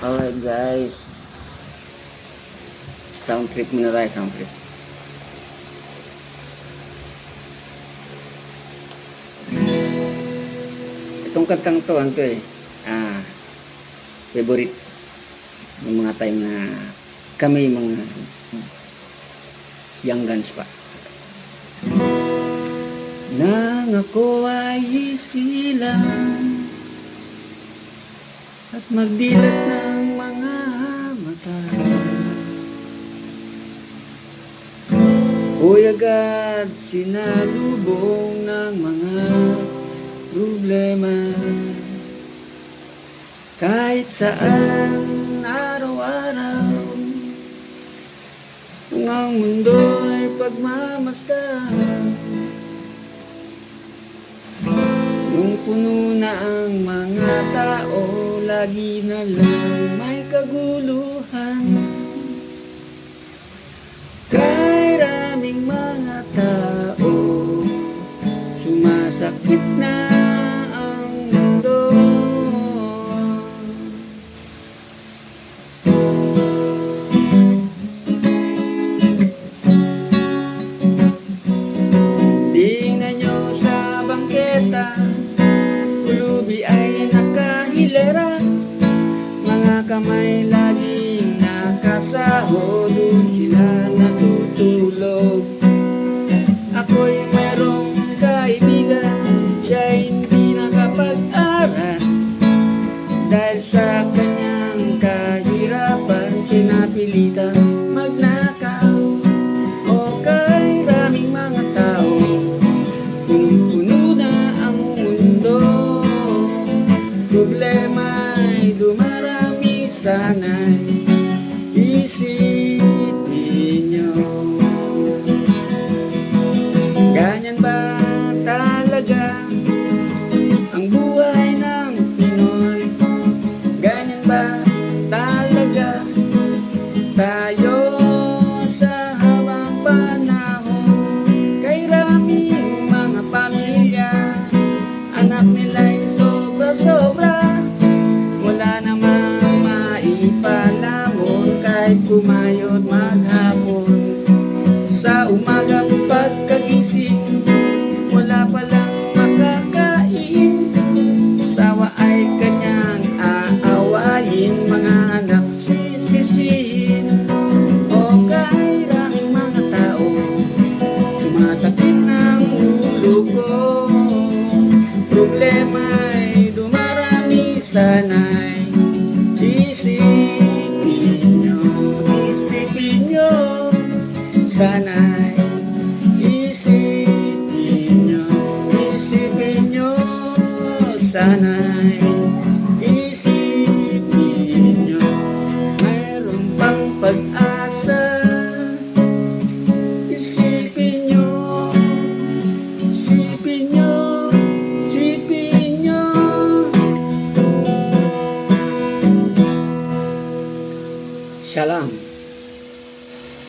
Alright guys, sound trip muna tayo, sound trip. Itong kantang to, ano to eh, favorite ng mga time na kami mga young guns pa. Nang ako ay isilang at magdilat ng mga mata, Uy agad sinalubong ng mga problema. Kahit saan araw-araw, kung ang mundo ay pagmamasdan, nung puno na ang mga tao, lagi na lang may kaguluhan. Kay raming mga tao, sumasakit na ang mundo. Tingnan nyo sa bangketa, pulubi ay nakahilera, mga kamay laging nakasahod, doon sila natutulog. Ako'y merong kaibigan, siya hindi nakapag-aral, dahil sa kanyang kahirapan, sinapilitan magnakaw. O kay raming mga tao, punong-puno na ang mundo, problema'y dumarami, sana'y isipin nyo. Ganyan ba talaga ang buhay ng Pinoy? Ganyan ba talaga tayo sa habang panahon? Kay raming mga pamilya, anak nila'y sobra-sobra, wala namang maipalamon kahit kumayod maghapon. Sa umaga pagkagising, wala palang makakain, sawa ay kanyang aawayin, mga anak sisisihin. O kay raming mga tao, sumasakit ng ulo ko, problema'y dumarami, sana'y isipin nyo, sana'y isipin nyo, sana'y isipin nyo, mayroon pang pag-asa. Isipin nyo, isipin nyo, isipin nyo. Shalom.